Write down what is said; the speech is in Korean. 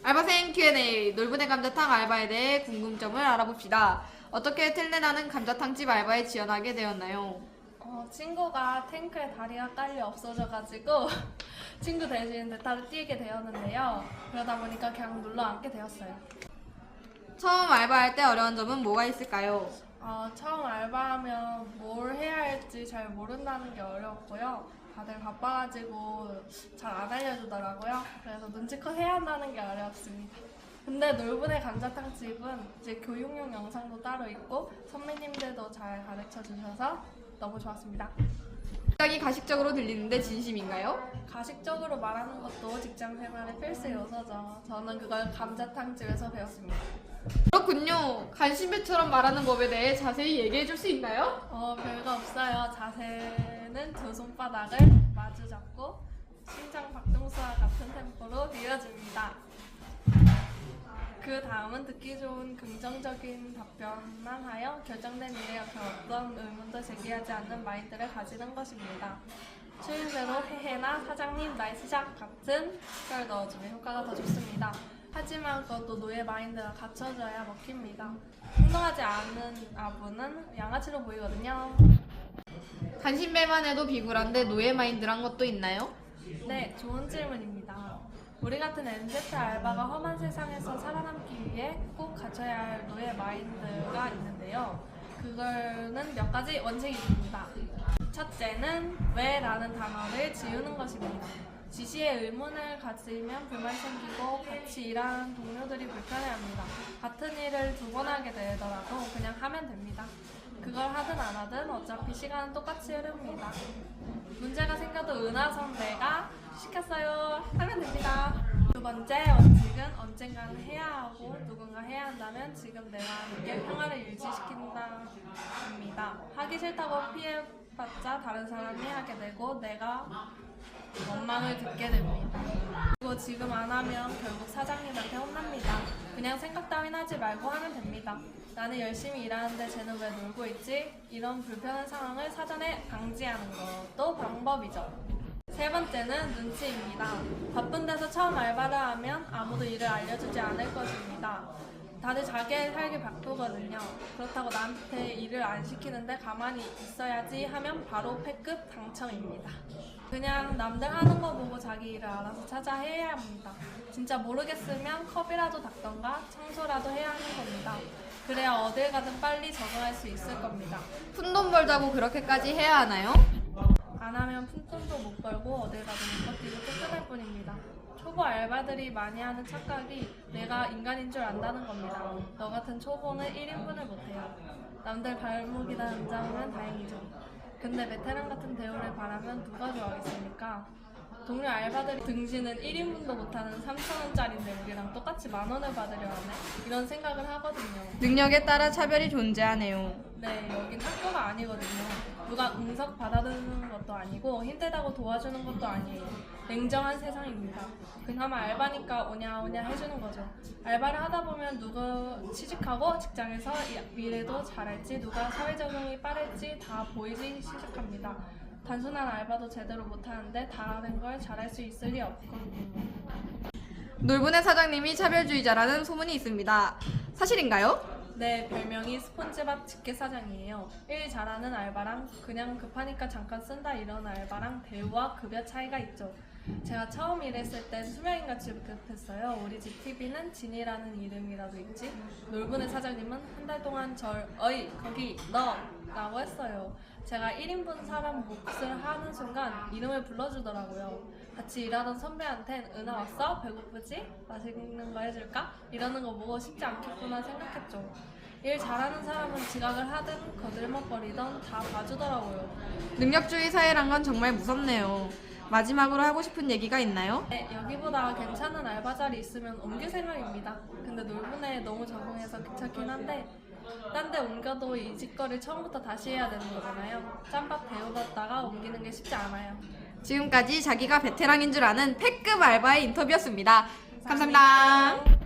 알바생 Q&A, 놀부네 감자탕 알바에 대해 궁금점을 알아봅시다. 어떻게 텔레나는 감자탕집 알바에 지원하게 되었나요? 친구가 탱크에 다리가 깔려 없어져가지고 친구 대신 대타를 뛰게 되었는데요. 그러다 보니까 그냥 눌러 앉게 되었어요. 처음 알바할 때 어려운 점은 뭐가 있을까요? 처음 알바하면 뭘 해야 할지 잘 모른다는 게 어려웠고요. 다들 바빠가지고 잘 안 알려주더라고요. 그래서 눈치껏 해야 한다는 게 어려웠습니다. 근데 놀부네 감자탕 집은 이제 교육용 영상도 따로 있고 선배님들도 잘 가르쳐 주셔서 너무 좋았습니다. 갑자기 가식적으로 들리는데 진심인가요? 가식적으로 말하는 것도 직장 생활의 필수 요소죠. 저는 그걸 감자탕 집에서 배웠습니다. 그렇군요. 간신배처럼 말하는 법에 대해 자세히 얘기해 줄 수 있나요? 별거 없어요. 자세는 두 손바닥을 마주 잡고 심장 박동수와 같은 템포로 밀어줍니다. 그 다음은 듣기 좋은 긍정적인 답변만 하여 결정된 일에 어떤 의문도 제기하지 않는 마인드를 가지는 것입니다. 추임새로 헤헤나 사장님 나이스샷 같은 걸 넣어주면 효과가 더 좋습니다. 하지만 그것도 노예 마인드가 갖춰져야 먹힙니다. 행동하지 않는 아부는 양아치로 보이거든요. 간신배만 해도 비굴한데 노예 마인드란 것도 있나요? 네, 좋은 질문입니다. 우리 같은 MZ 알바가 험한 세상에서 살아남기 위해 꼭 갖춰야 할 노예 마인드가 있는데요. 그거는 몇 가지 원칙이 있습니다. 첫째는 왜 라는 단어를 지우는 것입니다. 지시에 의문을 가지면 불만 생기고 같이 일하는 동료들이 불편해합니다. 같은 일을 두 번 하게 되더라도 그냥 하면 됩니다. 그걸 하든 안 하든 어차피 시간은 똑같이 흐릅니다. 문제가 생겨도 은하 선배가 시켰어요 하면 됩니다. 두 번째 원칙은 언젠가는 해야 하고 누군가 해야 한다면 지금 내가 하는 게 평화를 유지시킨다입니다. 하기 싫다고 피해봤자 다른 사람이 하게 되고 내가 원망을 듣게 됩니다. 그리고 지금 안 하면 결국 사장님한테 혼납니다. 그냥 생각 따윈 하지 말고 하면 됩니다. 나는 열심히 일하는데 쟤는 왜 놀고 있지? 이런 불편한 상황을 사전에 방지하는 것도 방법이죠. 세 번째는 눈치입니다. 바쁜 데서 처음 알바를 하면 아무도 일을 알려주지 않을 것입니다. 다들 자기의 살기 바쁘거든요. 그렇다고 나한테 일을 안 시키는데 가만히 있어야지 하면 바로 패급 당첨입니다. 그냥 남들 하는 거 보고 자기 일을 알아서 찾아 해야 합니다. 진짜 모르겠으면 컵이라도 닦던가 청소라도 해야 하는 겁니다. 그래야 어딜 가든 빨리 적응할 수 있을 겁니다. 푼돈 벌자고 그렇게까지 해야 하나요? 안 하면 푼돈도 못 벌고 어딜 가든 못 버티고 쫓겨날 뿐입니다. 초보 알바들이 많이 하는 착각이 내가 인간인 줄 안다는 겁니다. 너 같은 초보는 1인분을 못해요. 남들 발목이나 은장으면 다행이죠. 근데 베테랑 같은 대우를 바라면 누가 좋아하겠습니까? 동료 알바들이 등신은 1인분도 못하는 3,000원짜리인데 우리랑 똑같이 10,000원을 받으려 하네? 이런 생각을 하거든요. 능력에 따라 차별이 존재하네요. 네, 여긴 학교가 아니거든요. 누가 응석 받아주는 것도 아니고 힘들다고 도와주는 것도 아니에요. 냉정한 세상입니다. 그나마 알바니까 오냐오냐 해주는 거죠. 알바를 하다 보면 누가 취직하고 직장에서 미래도 잘할지 누가 사회 적응이 빠를지 다 보이기 시작합니다. 단순한 알바도 제대로 못하는데 다른 걸 잘할 수 있을 리 없거든요. 놀부네 사장님이 차별주의자라는 소문이 있습니다. 사실인가요? 네, 별명이 스폰지밥 직계사장이에요. 일 잘하는 알바랑 그냥 급하니까 잠깐 쓴다 이런 알바랑 대우와 급여 차이가 있죠. 제가 처음 일했을 땐 수명인같이 급했어요. 우리 집 TV는 진이라는 이름이라도 있지. 놀부네 사장님은 한 달 동안 절 어이 거기 너 라고 했어요. 제가 1인분 사람 몫을 하는 순간 이름을 불러주더라고요. 같이 일하던 선배한텐 은하 왔어? 배고프지? 맛있는 거 해줄까? 이러는 거 보고 쉽지 않겠구나 생각했죠. 일 잘하는 사람은 지각을 하든 거들먹거리던 다 봐주더라고요. 능력주의 사회란 건 정말 무섭네요. 마지막으로 하고 싶은 얘기가 있나요? 네, 여기보다 괜찮은 알바 자리 있으면 옮길 생각입니다. 근데 놀부네에 너무 적응해서 귀찮긴 한데 딴 데 옮겨도 이 짓거리 처음부터 다시 해야 되는 거잖아요. 짬밥 배워봤다가 옮기는 게 쉽지 않아요. 지금까지 자기가 베테랑인 줄 아는 패급 알바의 인터뷰였습니다. 감사합니다.